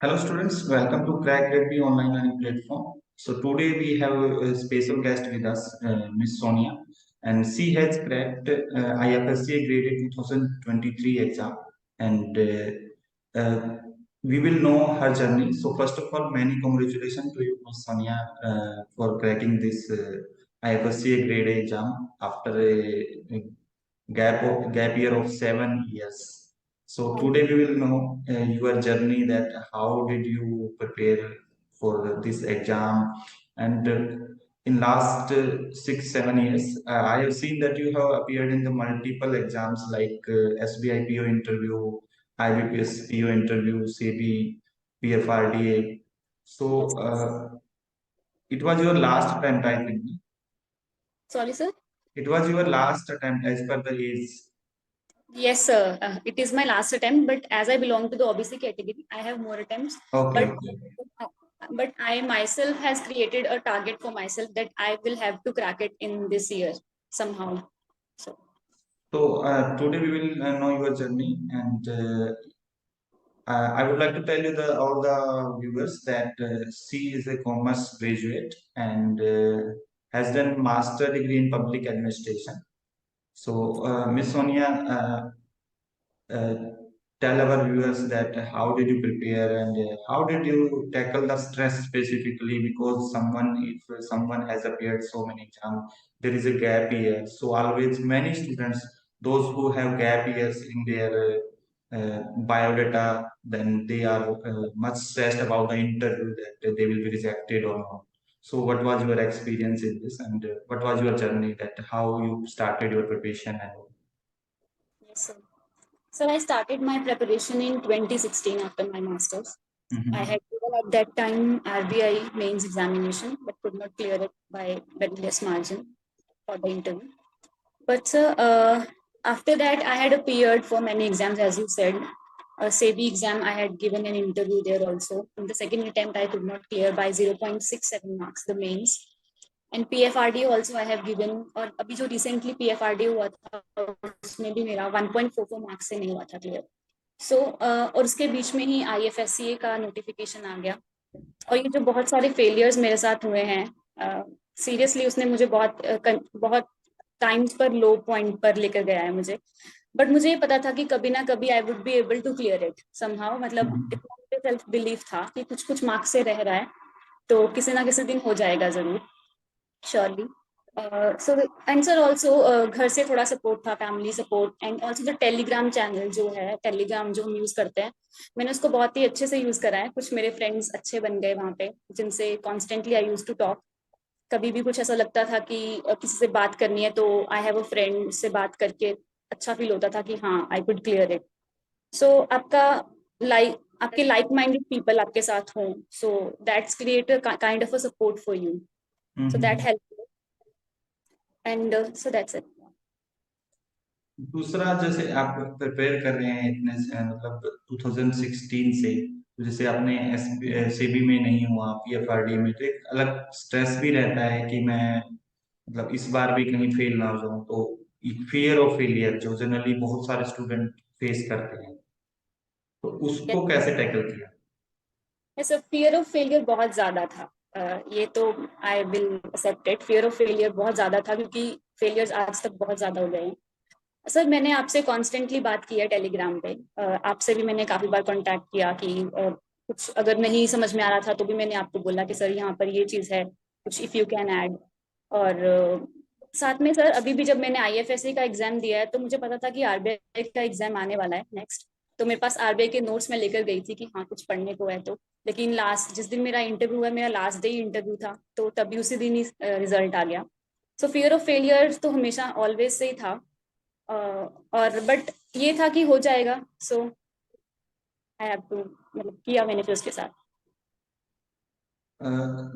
Hello students, welcome to Crack Rugby online learning platform. So today we have a special guest with us, Miss Sonia, and she has cracked IFSCA graded 2023 exam, and we will know her journey. So first of all, many congratulations to you, Miss Sonia, for cracking this IFSCA grade exam after a gap year of 7 years. So today we will know your journey, that how did you prepare for this exam, and in last 6 7 years I have seen that you have appeared in the multiple exams like SBI PO interview, IBPS PO interview, CB, PFRDA. So it was your last attempt, I think. Sorry, sir. It was your last attempt as per the age. Yes, sir. It is my last attempt, but as I belong to the OBC category, I have more attempts. Okay, But okay. but I myself has created a target for myself that I will have to crack it in this year somehow. So So today we will know your journey, and I would like to tell you all the viewers that she is a commerce graduate and has done master degree in public administration. So Miss Sonia, uh, tell our viewers that how did you prepare, and how did you tackle the stress specifically, because if someone has appeared so many exams, there is a gap year. So always many students, those who have gap years in their biodata, then they are much stressed about the interview, that they will be rejected or not. So what was your experience in this, and what was your journey, that how you started your preparation? And yes, sir. So I started my preparation in 2016 after my masters. I Mhm. had given at that time RBI mains examination, but could not clear it by very less margin for the interview. But sir, after that, I had appeared for many exams, as you said. A SEBI exam, I had given an interview there also. In the second attempt, I could not clear by 0.67 marks the mains. And PFRDO also I have given. और अभी जो recently PFRDO हुआ था, उसमें भी मेरा 1.44 marks से नहीं हुआ था क्लियर. सो और उसके बीच में ही IFSCA का नोटिफिकेशन आ गया. और ये जो बहुत सारे फेलियर्स मेरे साथ हुए हैं, सीरियसली उसने मुझे बहुत टाइम्स पर लो पॉइंट पर लेकर गया है मुझे. बट मुझे ये पता था कि कभी ना कभी I would be able to clear it somehow. मतलब Mhm. इतना मुझे सेल्फ बिलीफ था कि कुछ कुछ मार्क्स से रह रहा है, तो किसी ना किसी दिन हो जाएगा जरूर, surely. So and sir also घर से थोड़ा सपोर्ट था, फैमिली सपोर्ट, एंड ऑल्सो जो टेलीग्राम चैनल जो है, टेलीग्राम जो हम यूज करते हैं, मैंने उसको बहुत ही अच्छे से यूज करा है. कुछ मेरे फ्रेंड्स अच्छे बन गए वहाँ पे, जिनसे constantly I use to talk. कभी भी कुछ ऐसा लगता था कि किसी से बात करनी है, तो आई हैव अ फ्रेंड से बात करके अच्छा फील होता था कि हाँ आई कुड क्लियर इट. सो आपका लाइक आपके लाइक माइंडेड पीपल आपके साथ हों, so that's create kind of a support for you. So that Mhm. Help, and so that's it. दूसरा, जैसे आप प्रिपेयर कर रहे हैं इतने से, मतलब 2016 से, तो जैसे आपने सेबी में नहीं हुआ, पीएफआरडी में, तो एक अलग स्ट्रेस भी रहता है कि मैं, मतलब इस बार भी कहीं फेल ना हो जाऊं, तो फियर ऑफ फेलियर जो जनरली बहुत सारे स्टूडेंट फेस करते हैं, तो उसको कैसे टैकल किया? ऐसा फियर ऑफ फेलियर बहुत ज्यादा था. ये तो I will accept it. Fear of failure बहुत ज्यादा था क्योंकि फेलियर्स आज तक बहुत ज्यादा हो गए हैं. सर मैंने आपसे कॉन्स्टेंटली बात की है टेलीग्राम पे. आपसे भी मैंने काफी बार कांटेक्ट किया कि कुछ अगर नहीं समझ में आ रहा था तो भी मैंने आपको बोला कि सर यहाँ पर ये चीज है, कुछ इफ यू कैन ऐड. और साथ में सर अभी भी जब मैंने IFSC का एग्जाम दिया है, तो मुझे पता था कि RBI का एग्जाम आने वाला है नेक्स्ट. तो मेरे पास RBI के नोट्स में लेकर गई थी कि हाँ कुछ पढ़ने को है. तो लेकिन लास्ट जिस दिन मेरा इंटरव्यू हुआ, मेरा लास्ट डे इंटरव्यू था, तो तभी उसी दिन ही रिजल्ट आ गया. सो फियर ऑफ फेलियर तो हमेशा ऑलवेज से ही था. और बट ये था कि हो जाएगा. सो आई हैव टू, मतलब किया मैंने फिर उसके साथ. अ,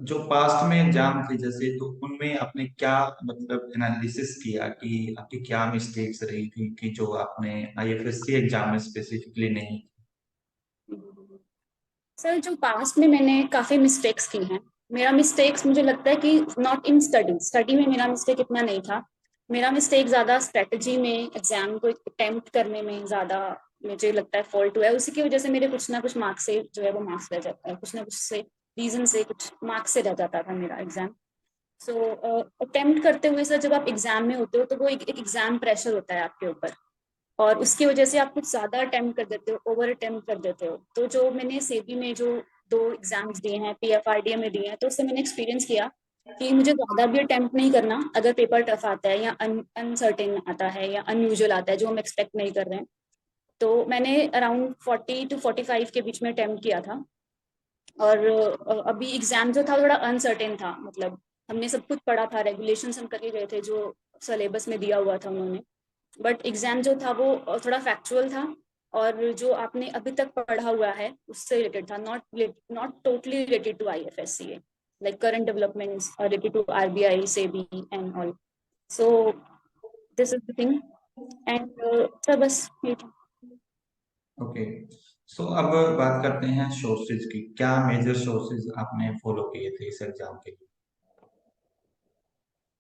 जो पास्ट में एग्जाम थे जैसे, तो उनमें आपने क्या मतलब एनालिसिस किया कि आपकी क्या मिस्टेक्स रही थी, कि जो आपने आईएफएससी एग्जाम में स्पेसिफिकली नहीं? सर जो पास्ट में मैंने काफी मिस्टेक्स की हैं, मेरा मिस्टेक्स मुझे लगता है कि नॉट इन स्टडी. स्टडी में मेरा मिस्टेक इतना नहीं था. मेरा मिस्टेक ज्यादा स्ट्रेटजी में, एग्जाम को अटेम्प्ट करने में ज्यादा मुझे लगता है फॉल्ट हुआ है, उसी की वजह से मेरे कुछ ना कुछ मार्क्स से जो है वो मार्क्स रह जाता है, कुछ ना कुछ से रीजन से कुछ मार्क्स से रह जाता था मेरा एग्जाम। सो अटेम्प्ट करते हुए सर, जब आप एग्जाम में होते हो तो वो एक एग्जाम प्रेशर होता है आपके ऊपर, और उसकी वजह से आप कुछ ज्यादा अटेम्प्ट कर देते हो, ओवर अटेम्प्ट कर देते हो। तो जो मैंने सेबी में जो 2 एग्जाम्स दिए हैं, पीएफआरडीए में दिए हैं, तो उससे मैंने एक्सपीरियंस किया कि मुझे ज्यादा भी अटेम्प्ट नहीं करना अगर पेपर टफ आता है या अनसर्टेन आता है या अनयूजुअल आता है जो हम एक्सपेक्ट नहीं कर रहे हैं। तो मैंने अराउंड 40 to 45 के बीच में अटेम्प्ट किया था। और अभी एग्जाम जो था थोड़ा अनसर्टेन था, मतलब हमने सब कुछ पढ़ा था, रेगुलेशंस हम करके गए थे जो सिलेबस में दिया हुआ था उन्होंने, बट एग्जाम जो था वो थोड़ा फैक्चुअल था, और जो आपने अभी तक पढ़ा हुआ है उससे रिलेटेड था, not totally related to IFSCA, like current developments related to RBI, SEBI and all. So this is the thing, and sir बस ये था। ओके, सो अब बात करते हैं सोर्सेज की। क्या मेजर सोर्सेज आपने फॉलो किए थे इस एग्जाम के लिए?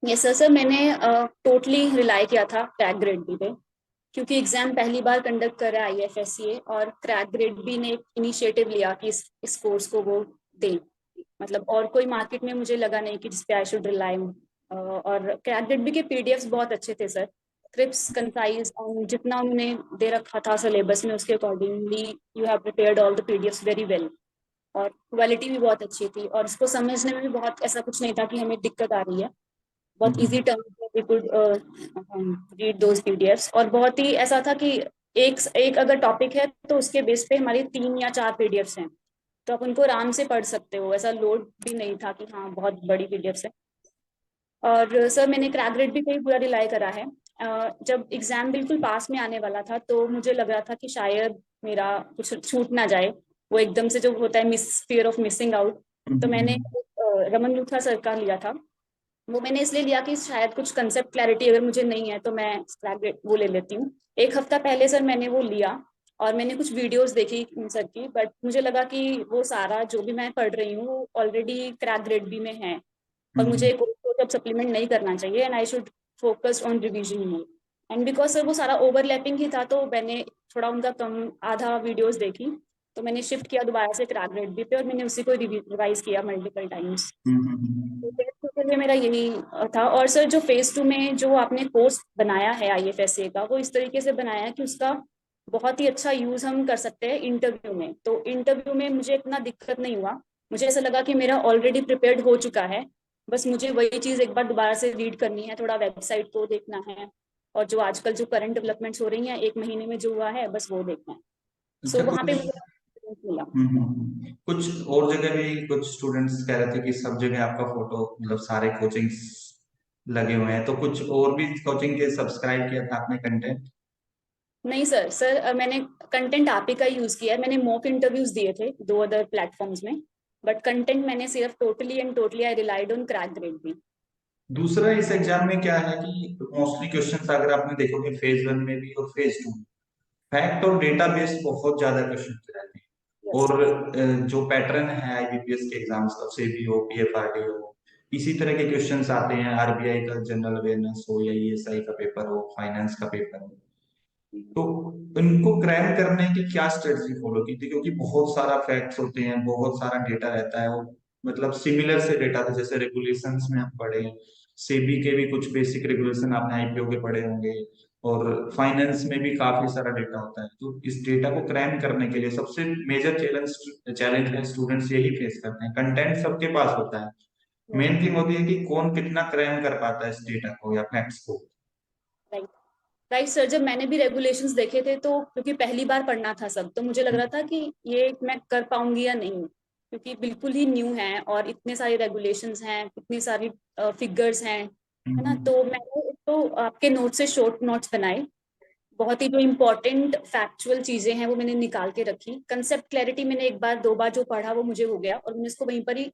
यस सर, मैंने टोटली रिलाई किया था क्रैक ग्रेड बी पे, क्योंकि एग्जाम पहली बार कंडक्ट कर रहा है आईएफएससीए, और क्रैक ग्रेड बी ने एक इनिशिएटिव लिया कि इस कोर्स को वो दें। मतलब और कोई मार्केट में मुझे लगा नहीं कि जिसपे आई शुड रिलाई। और क्रैक ग्रेड बी के पीडीएफ्स बहुत अच्छे थे सर, क्रिप्स कंसाइज, जितना उन्होंने दे रखा था सिलेबस में उसके accordingly you have prepared all the PDFs very well. और क्वालिटी भी बहुत अच्छी थी, और इसको समझने में भी बहुत ऐसा कुछ नहीं था कि हमें दिक्कत आ रही है। बहुत इजी टर्म्स में we could read those PDFs, और बहुत ही ऐसा था कि एक एक अगर टॉपिक है तो उसके बेस पे हमारी 3 या 4 पीडीएफ्स हैं, तो आप उनको आराम से पढ़ सकते हो, ऐसा लोड भी नहीं था कि हाँ बहुत बड़ी पीडीएफ्स है। और सर मैंने क्रैक ग्रेड भी कहीं पूरा रिलाई करा है। जब एग्जाम बिल्कुल पास में आने वाला था तो मुझे लग रहा था कि शायद मेरा कुछ छूट ना जाए, वो एकदम से जो होता है miss fear of missing out. तो मैंने रमन लूथरा सर का लिया था, वो मैंने इसलिए लिया कि शायद कुछ कंसेप्ट क्लैरिटी अगर मुझे नहीं है तो मैं वो ले लेती हूँ। एक हफ्ता पहले सर मैंने वो लिया, और मैंने कुछ वीडियोस देखी सर की, बट मुझे लगा कि वो सारा जो भी मैं पढ़ रही हूँ वो ऑलरेडी क्रैक ग्रेड बी में है, और मुझे कोर्स को अब सप्लीमेंट नहीं करना चाहिए, and I should focus on revision more. And because sir वो सारा ओवरलैपिंग ही था, तो मैंने थोड़ा उनका कम आधा वीडियोस देखी, तो मैंने शिफ्ट किया दोबारा से क्रैक ग्रेड बी पे, और मैंने उसी को रिवाइज किया मल्टीपल टाइम्स। तो फेज टू के लिए मेरा यही था। और सर जो फेज टू में जो आपने कोर्स बनाया है आईएफएसए का, वो इस तरीके से बनाया है कि उसका बहुत ही अच्छा यूज हम कर सकते हैं इंटरव्यू में। तो इंटरव्यू में मुझे इतना दिक्कत नहीं हुआ, मुझे ऐसा लगा कि मेरा ऑलरेडी प्रिपेयर्ड हो चुका है, बस मुझे वही चीज एक बार दोबारा से रीड करनी है, थोड़ा वेबसाइट को देखना है, और जो आजकल जो करंट डेवलपमेंट्स हो रही हैं 1 महीने में जो हुआ है बस वो देखना है। अच्छा, सो वहां पे कुछ मुझे मिला। कुछ और जगह भी कुछ स्टूडेंट्स कह रहे थे कि सब जगह आपका फोटो, मतलब सारे कोचिंग्स लगे हुए हैं, तो कुछ और भी कोचिंग के सब्सक्राइब किया था आपने कंटेंट? नहीं सर, मैंने कंटेंट आप ही का यूज किया है, मैंने मॉक इंटरव्यूज दिए थे 2 अदर प्लेटफॉर्म्स में, बट कंटेंट मैंने सिर्फ totally and totally I relied on crack grade भी। दूसरा, इस एग्जाम में क्या है कि मोस्टली क्वेश्चंस अगर आपने देखोगे फेज 1 में भी और फेज 2 में, फैक्ट और डेटा बेस्ड बहुत ज्यादा क्वेश्चंस रहते हैं। यस। और जो पैटर्न है आईबीपीएस के एग्जाम्स का, सेबी हो, पीएफआरडी हो, इसी तरह के क्वेश्चंस आते हैं। आरबीआई का जनरल अवेयरनेस हो या ईएसआई का पेपर हो, फाइनेंस का पेपर हो, तो इनको क्रैक करने की क्या स्ट्रेटजी फॉलो की थी? क्योंकि बहुत सारा फैक्ट्स होते हैं, बहुत सारा डेटा रहता है, वो मतलब सिमिलर से डेटा था, जैसे रेगुलेशंस में हम पढ़े, सेबी के भी कुछ बेसिक रेगुलेशन आपने आईपीओ के पढ़े होंगे, और फाइनेंस में भी काफी सारा डेटा होता है। तो इस डेटा को क्रैम करने के लिए सबसे मेजर चैलेंज चैलेंज है, स्टूडेंट्स यही फेस करते हैं। कंटेंट सबके पास होता है, मेन थिंग होती है कि कौन कितना क्रैम कर पाता है इस डेटा को या फैक्ट्स को। राइट। राइट सर, जब मैंने भी रेगुलेशंस देखे थे तो क्योंकि पहली बार पढ़ना था सब, तो मुझे लग रहा था कि ये मैं कर पाऊंगी या नहीं, क्योंकि बिल्कुल ही न्यू है और इतने सारे रेगुलेशंस हैं, इतनी सारी फिगर्स हैं, है ना। तो मैंने तो आपके नोट से शॉर्ट नोट्स बनाए, बहुत ही जो इम्पोर्टेंट फैक्चुअल चीजें हैं वो मैंने निकाल के रखी। कंसेप्ट क्लैरिटी मैंने एक बार 2 बार जो पढ़ा वो मुझे हो गया, और मैंने इसको वहीं पर ही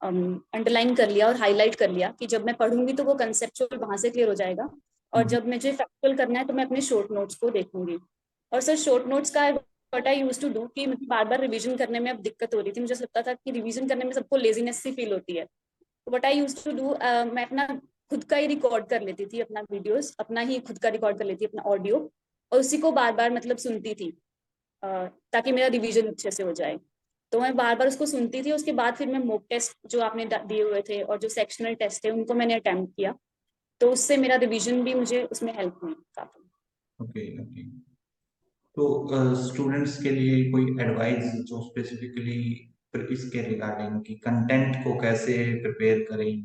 अंडरलाइन कर लिया और हाईलाइट कर लिया कि जब मैं पढ़ूंगी तो वो कंसेप्चुअल वहां से क्लियर हो जाएगा, और जब मुझे फैक्चुअल करना है तो मैं अपने शॉर्ट नोट्स को देखूंगी। और सर शॉर्ट नोट्स का what I use to do कि मुझे बार बार रिवीजन करने में अब दिक्कत हो रही थी, मुझे ऐसा लगता था कि रिवीजन करने में सबको लेजीनेस सी फील होती है। तो what I use to do, मैं अपना खुद का ही रिकॉर्ड कर लेती थी, अपना वीडियोस अपना ही खुद का रिकॉर्ड कर लेती थी, अपना ऑडियो, और उसी को बार बार मतलब सुनती थी ताकि मेरा रिवीजन अच्छे से हो जाए। तो मैं बार बार उसको सुनती थी। उसके बाद फिर मैं मॉक टेस्ट जो आपने दिए हुए थे और जो सेक्शनल टेस्ट थे उनको मैंने अटेम्प्ट किया, तो उससे मेरा रिवीजन भी मुझे उसमें हेल्प हुई काफी। Okay okay. तो स्टूडेंट्स के लिए कोई एडवाइस जो स्पेसिफिकली इसके रिगार्डिंग कि कंटेंट को कैसे प्रिपेयर करें,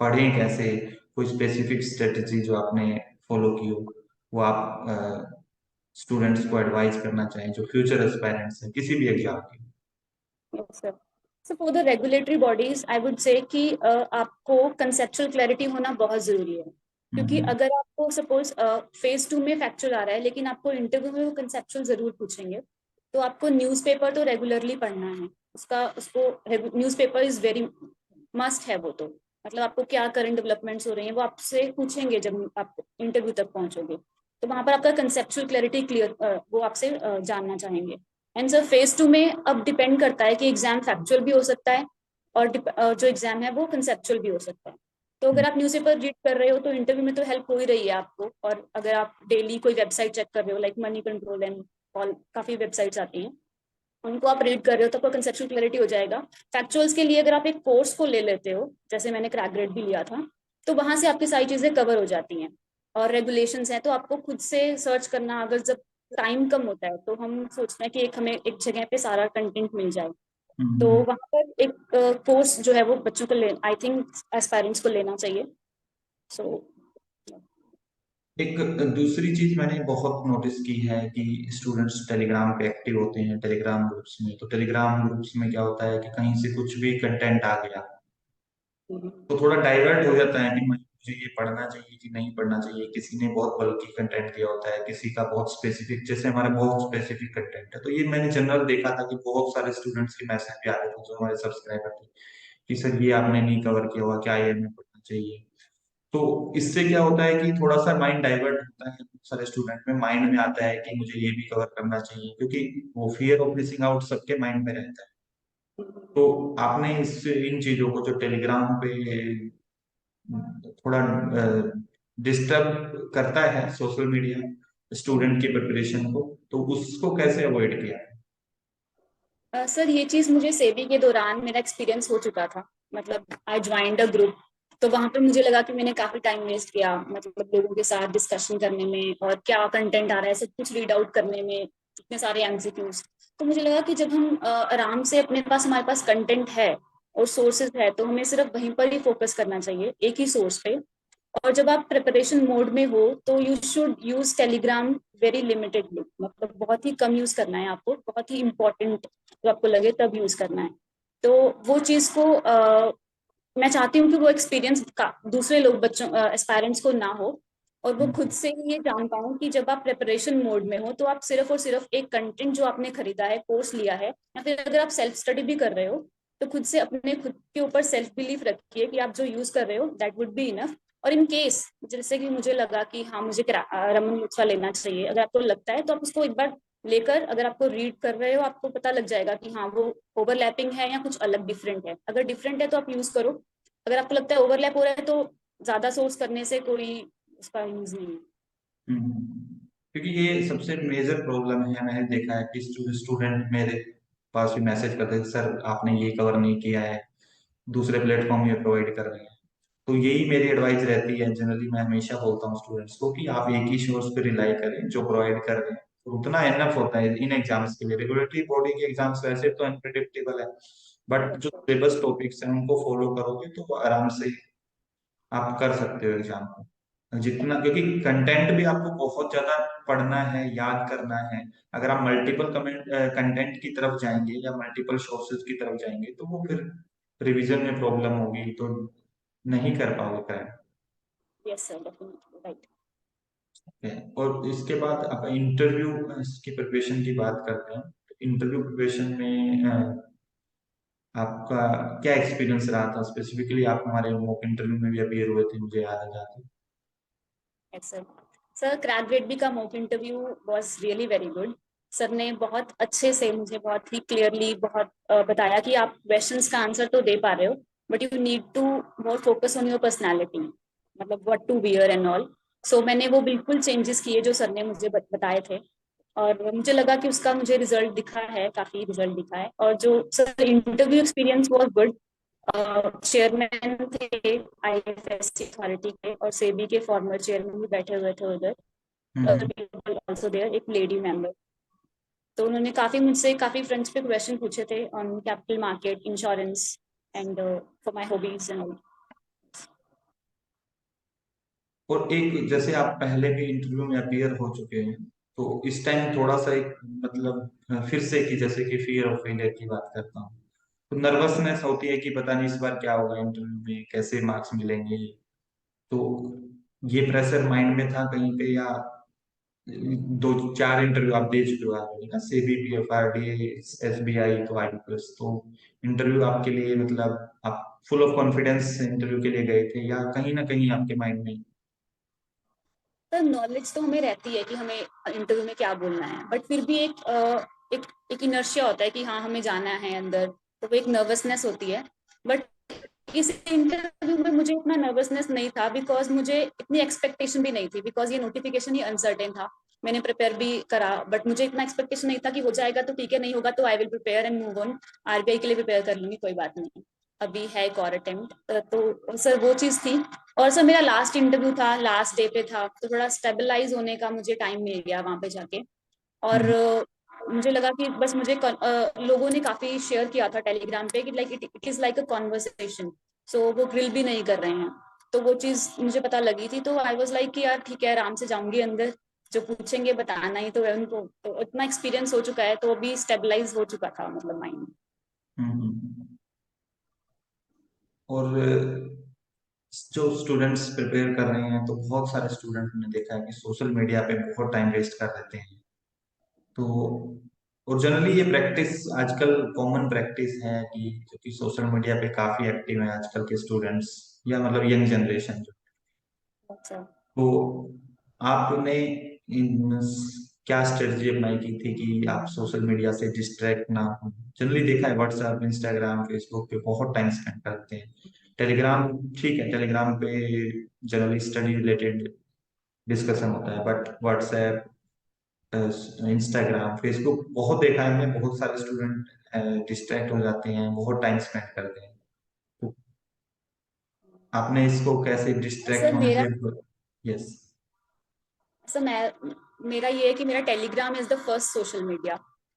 पढ़ें कैसे, कोई स्पेसिफिक स्ट्रेटजी जो आपने फॉलो की हो, वो आप स्टूडेंट्स को एडवाइस करना चाहें जो फ्यूचर एस्पायरेंट्स हैं किसी भी एग्जाम के। Yes, sir. So for the regulatory bodies, I would say कि आपको conceptual clarity होना बहुत जरूरी है, क्योंकि हम्म अगर आपको सपोज फेज 2 में फैक्चुअल आ रहा है लेकिन आपको इंटरव्यू में वो कंसेप्चुअल जरूर पूछेंगे, तो आपको न्यूज़पेपर तो रेगुलरली पढ़ना है। उसको न्यूज़पेपर इज वेरी मस्ट है। वो तो मतलब आपको क्या करंट डेवलपमेंट्स हो रही हैं वो आपसे पूछेंगे जब आप इंटरव्यू तक पहुंचोगे, तो वहां पर आपका कंसेप्चुअल क्लैरिटी क्लियर वो आपसे जानना चाहेंगे। एंड सर फेज 2 में अब डिपेंड करता है कि एग्जाम फैक्चुअल भी हो सकता है और जो एग्जाम है वो कंसेप्चुअल भी हो सकता है। तो अगर आप न्यूज़पेपर रीड कर रहे हो तो इंटरव्यू में तो हेल्प हो ही रही है आपको, और अगर आप डेली कोई वेबसाइट चेक कर रहे हो like money control and all, काफी वेबसाइट्स आती हैं, उनको आप रीड कर रहे हो तो आपका कंसेप्चुअल क्लैरिटी हो जाएगा। फैक्चुअल्स के लिए अगर आप एक कोर्स को ले लेते हो, जैसे मैंने क्रैक ग्रेड भी लिया था, तो वहां से आपकी सारी चीजें कवर हो जाती हैं। और रेगुलेशंस हैं तो आपको खुद से सर्च करना, अगर जब टाइम कम होता है तो हम सोचते हैं कि हमें एक जगह पे सारा कंटेंट मिल जाए, तो हम्म। वहां पर एक कोर्स जो है वो बच्चों को ले, आई थिंक एस्पायरेंट्स को लेना चाहिए। सो एक दूसरी चीज मैंने बहुत नोटिस की है कि स्टूडेंट्स टेलीग्राम पे एक्टिव होते हैं, टेलीग्राम ग्रुप्स में। तो टेलीग्राम ग्रुप्स में क्या होता है कि कहीं से कुछ भी कंटेंट आ गया तो थोड़ा डाइवर्ट हो जाता है कि मुझे ये पढ़ना चाहिए कि नहीं पढ़ना चाहिए। किसी ने बहुत बल्कि कंटेंट दिया होता है, किसी का बहुत स्पेसिफिक, जैसे हमारा बहुत स्पेसिफिक कंटेंट है। तो ये मैंने जनरल देखा था कि बहुत सारे स्टूडेंट्स के मैसेज भी आ रहे थे जो हमारे सब्सक्राइबर थे कि सर ये आपने नहीं कवर किया हुआ, क्या ये हमें पढ़ना चाहिए। तो इससे क्या होता है कि थोड़ा सा माइंड डाइवर्ट होता है। बहुत सारे स्टूडेंट में माइंड में आता है कि मुझे ये भी कवर करना चाहिए, क्योंकि वो फियर ऑफ मिसिंग आउट सबके माइंड में रहता है। तो आपने इस इन चीजों को जो टेलीग्राम पे थोड़ा डिस्टर्ब करता है सोशल मीडिया स्टूडेंट की प्रिपरेशन को, तो उसको कैसे अवॉइड किया? सर ये चीज मुझे सेबी के दौरान मेरा एक्सपीरियंस हो चुका था। मतलब आई ज्वाइंड अ ग्रुप, तो वहां पे मुझे लगा कि मैंने काफी टाइम वेस्ट किया, मतलब लोगों के साथ डिस्कशन करने में और क्या कंटेंट आ रहा है सब कुछ रीड आउट करने में, इतने सारे एमसीक्यूज। तो मुझे लगा कि जब हम आराम से अपने पास हमारे पास कंटेंट है और सोर्सेज है तो हमें सिर्फ वहीं पर ही फोकस करना चाहिए, एक ही सोर्स पे। और जब आप प्रिपरेशन मोड में हो तो you should use Telegram very limitedly, मतलब बहुत ही कम यूज करना है आपको, बहुत ही इंपॉर्टेंट जो आपको लगे तब यूज करना है। तो वो चीज को मैं चाहती हूँ कि वो एक्सपीरियंस दूसरे लोग बच्चों एस्पायरेंट्स को ना हो, और वो खुद से ही ये जान पाऊँ कि जब आप प्रिपरेशन मोड में हो तो आप सिर्फ और सिर्फ एक कंटेंट जो आपने खरीदा है, कोर्स लिया है, या फिर अगर आप सेल्फ स्टडी भी कर रहे हो तो खुद से अपने खुद के ऊपर सेल्फ बिलीफ रखिए कि आप जो यूज कर रहे हो दैट वुड बी इनफ। और इन केस जैसे कि मुझे लगा कि हाँ मुझे रमन लुत्फा लेना चाहिए, अगर आपको लगता है तो आप उसको एक बार लेकर, अगर आपको रीड कर रहे हो आपको पता लग जाएगा कि हाँ वो ओवरलैपिंग है या कुछ अलग डिफरेंट है। अगर डिफरेंट है तो आप यूज करो, अगर आपको लगता है ओवरलैप हो रहा है तो ज्यादा सोर्स करने से कोई उसका यूज नहीं है। क्योंकि ये सबसे मेजर प्रॉब्लम है, मैंने देखा है कि स्टूडेंट मेरे पास भी मैसेज करते हैं, सर आपने ये कवर नहीं किया है, दूसरे प्लेटफॉर्म ये प्रोवाइड कर रहे हैं। तो यही मेरी एडवाइस रहती है, जनरली मैं हमेशा बोलता हूँ स्टूडेंट्स को कि आप एक ही सोर्स पे रिलाई करें जो प्रोवाइड कर रहे हैं, तो उतना एनफ होता है इन एग्जाम्स के लिए। रेगुलेटरी बॉडी के एग्जाम्स वैसे तो अनप्रिडिक्टेबल है, बट जो सिलेबस टॉपिक्स हैं उनको फॉलो करोगे तो वो आराम से आप कर सकते हो एग्जाम को जितना, क्योंकि कंटेंट भी आपको बहुत ज्यादा पढ़ना है, याद करना है। अगर आप मल्टीपल कमेंट कंटेंट की तरफ जाएंगे या मल्टीपल सोर्सेज की तरफ जाएंगे तो वो फिर रिवीजन में प्रॉब्लम होगी, तो नहीं कर पाओगे crack. Yes sir, definitely right. और इसके बाद आप इंटरव्यू की प्रिपरेशन की बात करते हैं। इंटरव्यू प्रिपरेशन में आपका क्या एक्सपीरियंस रहा था? स्पेसिफिकली आप हमारे मॉक इंटरव्यू में भी अपीयर हुए थे, मुझे याद है जाके। Yes sir. Sir crack grade B का mock interview was really very good. Sir ने बहुत अच्छे से मुझे बहुत ही क्लियरली बहुत बताया कि आप क्वेश्चंस का आंसर तो दे पा रहे हो but you need to more focus on your personality, मतलब what to wear and all. So मैंने वो बिल्कुल चेंजेस किए जो सर ने मुझे बताए थे, और मुझे लगा कि उसका मुझे रिजल्ट दिखा है, काफी रिजल्ट दिखा है। और जो sir interview experience was good. Chairman थे आईएफएससी अथॉरिटी के, और सेबी के फॉर्मर चेयरमैन भी बैठे हुए थे उधर, हम्म। ऑल्सो देयर एक लेडी मेंबर। तो उन्होंने काफी मुझसे काफी फ्रेंड्स पे क्वेश्चन पूछे थे on capital market, insurance and for my hobbies and all. और एक जैसे आप पहले भी इंटरव्यू में अपीयर हो चुके हैं, तो इस टाइम थोड़ा सा एक मतलब फिर से कि जैसे कि फियर ऑफ फेलियर की बात करता हूँ, तो नर्वसनेस होती है कि पता नहीं इस बार क्या होगा, इंटरव्यू में कैसे मार्क्स मिलेंगे। तो ये प्रेशर माइंड में था कहीं पे, या दो चार इंटरव्यू आप दे चुके हो ऑलरेडी ना, सेबी, पीएफआरडी, एसबीआई, तो आईबीपीएस, तो इंटरव्यू आपके लिए मतलब आप फुल ऑफ कॉन्फिडेंस इंटरव्यू के लिए गए थे, या कहीं ना कहीं आपके माइंड में? तो नॉलेज तो हमें रहती है कि हमें इंटरव्यू में क्या बोलना है, बट फिर भी एक एक इनर्शिया होता है कि हाँ हमें जाना है अंदर, तो वो एक नर्वसनेस होती है। बट इस इंटरव्यू में मुझे इतना नर्वसनेस नहीं था, बिकॉज मुझे इतनी एक्सपेक्टेशन भी नहीं थी, बिकॉज ये नोटिफिकेशन ही अनसर्टेन था। मैंने प्रिपेयर भी करा, बट मुझे इतना एक्सपेक्टेशन नहीं था कि हो जाएगा तो ठीक है, नहीं होगा तो I will prepare and move on. RBI के लिए प्रिपेयर कर लूंगी, कोई बात नहीं, अभी है एक और अटेम्प्ट। तो सर वो चीज थी। और सर मेरा लास्ट इंटरव्यू था, लास्ट डे पे था, तो थोड़ा स्टेबलाइज होने का मुझे टाइम मिल गया वहां पे जाके। और मुझे लगा कि बस मुझे लोगों ने काफी शेयर किया था टेलीग्राम पे कि like it is like a conversation, so वो ग्रिल भी नहीं कर रहे हैं। तो वो चीज मुझे पता लगी थी, तो आई वाज लाइक कि यार ठीक है, आराम से जाऊंगी अंदर, जो पूछेंगे बताना ही तो है उनको। तो इतना एक्सपीरियंस हो चुका है, तो अभी स्टेबलाइज हो चुका था मतलब माइंड। हम्म। और जो स्टूडेंट्स प्रिपेयर कर रहे हैं, तो बहुत सारे स्टूडेंट ने देखा है कि सोशल मीडिया पे बहुत टाइम वेस्ट कर देते हैं। तो और जनरली ये प्रैक्टिस आजकल कॉमन प्रैक्टिस है कि क्योंकि सोशल मीडिया पे काफी एक्टिव है आजकल के स्टूडेंट्स, या मतलब यंग जनरेशन। अच्छा। तो आपने इन क्या स्ट्रेटजी अपनाई की थी कि आप सोशल मीडिया से डिस्ट्रैक्ट ना हो? जनरली देखा है व्हाट्सएप, इंस्टाग्राम, फेसबुक पे बहुत टाइम स्पेंड करते हैं। टेलीग्राम ठीक है, टेलीग्राम पे जनरली स्टडी रिलेटेड डिस्कशन होता है, बट व्हाट्सएप, इंस्टाग्राम, फेसबुक बहुत देखा है हमने, बहुत सारे स्टूडेंट डिस्ट्रैक्ट हो जाते हैं, बहुत टाइम स्पेंड करते हैं। तो आपने इसको कैसे डिस्ट्रैक्ट सर होने मेरा से? यस। सर मैं मेरा ये है कि मेरा Telegram is the first social media.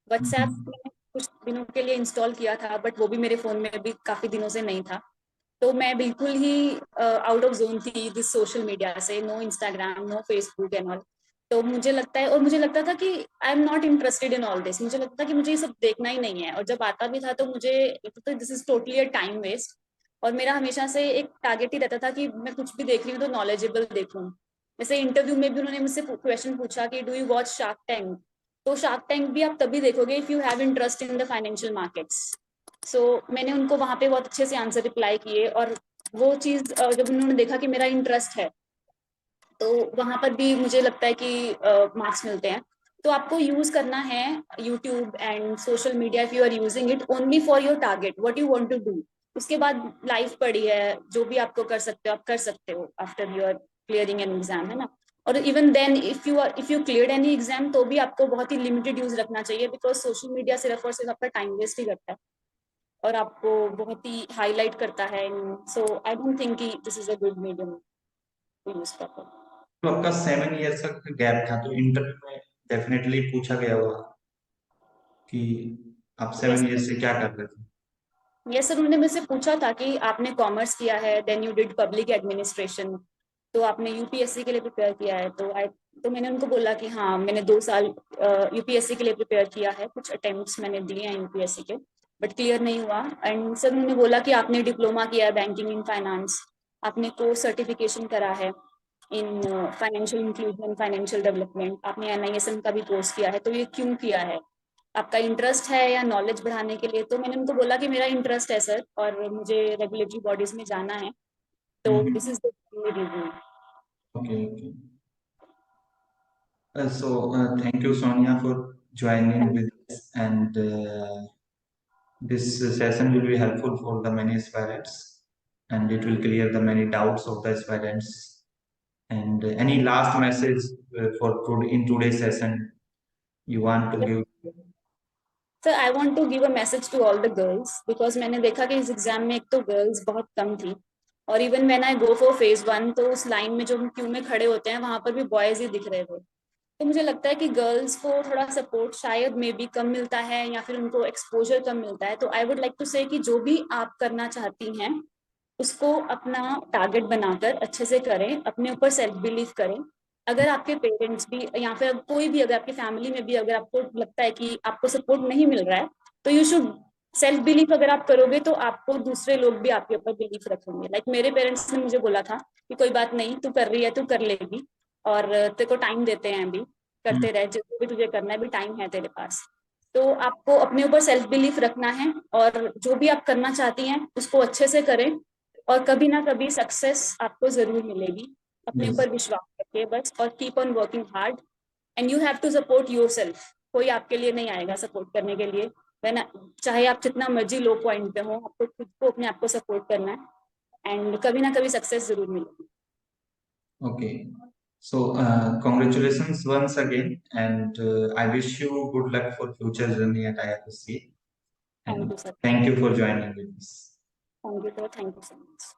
WhatsApp मैंने कुछ दिनों के लिए इंस्टॉल किया था, बट वो भी मेरे फोन में अभी काफी दिनों से नहीं था। तो मैं बिल्कुल ही आउट ऑफ जोन थी दिस सोशल मीडिया से, no Instagram, no Facebook and all. तो मुझे लगता है, और मुझे लगता था कि I am not interested in all this, मुझे लगता था कि मुझे ये सब देखना ही नहीं है। और जब आता भी था तो मुझे लगता था this is totally a time waste. और मेरा हमेशा से एक टारगेट ही रहता था कि मैं कुछ भी देख रही हूँ तो नॉलेजेबल देखूं। जैसे इंटरव्यू में भी उन्होंने मुझसे क्वेश्चन पूछा कि do you watch Shark Tank. तो शार्क टैंक भी आप तभी देखोगे if you have interest in the financial markets. So मैंने उनको वहां पे बहुत अच्छे से आंसर रिप्लाई किए, और वो चीज जब उन्होंने देखा कि मेरा इंटरेस्ट है, तो वहां पर भी मुझे लगता है कि मार्क्स मिलते हैं। तो आपको यूज करना है YouTube and social media, if you are using it only for your target what you want to do. उसके बाद लाइफ पड़ी है, जो भी आपको कर सकते हो आप कर सकते हो after your clearing an exam, है ना। और even then if you clear any exam, तो भी आपको बहुत ही लिमिटेड यूज रखना चाहिए, बिकॉज सोशल मीडिया सिर्फ और सिर्फ आपका टाइम वेस्ट ही करता है, और आपको बहुत ही हाईलाइट करता है। सो आई डोंट थिंक कि this is a good medium to use proper. तो आपका 7 ईयर्स का गैप था, तो इंटरव्यू में डेफिनेटली पूछा गया होगा कि आप यस 7 ईयर्स से क्या कर रहे थे। यस सर, उन्होंने मुझसे पूछा था कि आपने कॉमर्स किया है, then you did public administration, तो आपने यूपीएससी के लिए प्रिपेयर किया है। तो मैंने उनको बोला कि हाँ मैंने 2 साल यूपीएससी के लिए प्रिपेयर किया है, कुछ अटेम्प्ट्स मैंने दिए हैं यूपीएससी के, बट क्लियर नहीं हुआ। एंड सर उन्होंने बोला कि आपने डिप्लोमा किया है बैंकिंग इन फाइनेंस, आपने कोर्स सर्टिफिकेशन करा है in financial inclusion, financial development, आपने एनआईएसएम का भी कोर्स किया है, तो ये क्यों किया है, आपका इंटरेस्ट है या नॉलेज बढ़ाने के लिए। तो मैंने उनको बोला कि मेरा इंटरेस्ट है सर, और मुझे रेगुलेटरी बॉडीज में जाना है, तो this is the reason. Okay, okay. So thank you, Sonia, for joining with us, and this session will be helpful for the many aspirants, and it will clear the many doubts of the aspirants. And any last message in today's session you want to give? Sir I want to give a message to all the girls because मैंने देखा कि इस exam में एक तो girls बहुत कम थी और even when I go for phase 1 तो उस लाइन में जो हम क्यू में खड़े होते हैं वहां पर भी बॉयज ही दिख रहे थे। तो मुझे लगता है कि गर्ल्स को थोड़ा सपोर्ट शायद मे बी कम मिलता है या फिर उनको एक्सपोजर कम मिलता है। तो आई वुड लाइक टू से कि जो भी आप करना चाहती हैं उसको अपना टारगेट बनाकर अच्छे से करें, अपने ऊपर सेल्फ बिलीव करें। अगर आपके पेरेंट्स भी या फिर कोई भी अगर आपकी फैमिली में भी अगर आपको लगता है कि आपको सपोर्ट नहीं मिल रहा है तो यू शुड सेल्फ बिलीफ अगर आप करोगे तो आपको दूसरे लोग भी आपके ऊपर बिलीफ रखेंगे। लाइक मेरे पेरेंट्स ने मुझे बोला था कि कोई बात नहीं, तू कर रही है, तू कर लेगी और तेरे को टाइम देते हैं अभी, करते रहे, जो भी तुझे करना है, भी टाइम है तेरे पास। तो आपको अपने ऊपर सेल्फ बिलीफ रखना है और जो भी आप करना चाहती हैं उसको अच्छे से करें और कभी ना कभी सक्सेस आपको जरूर मिलेगी। अपने Yes. ऊपर विश्वास रखिए बस और keep on working hard and you have to support yourself. कोई आपके लिए नहीं आएगा सपोर्ट करने के लिए। वरना चाहे आप जितना मर्जी लो पॉइंट पे हो, आपको खुद को अपने आप को सपोर्ट करना है एंड कभी ना कभी सक्सेस जरूर मिलेगी। Okay. So, congratulations once again, and I wish you good luck for future journey at IFSC. Thank And you sir. thank you for joining with us. Thank you sir, thank you so much.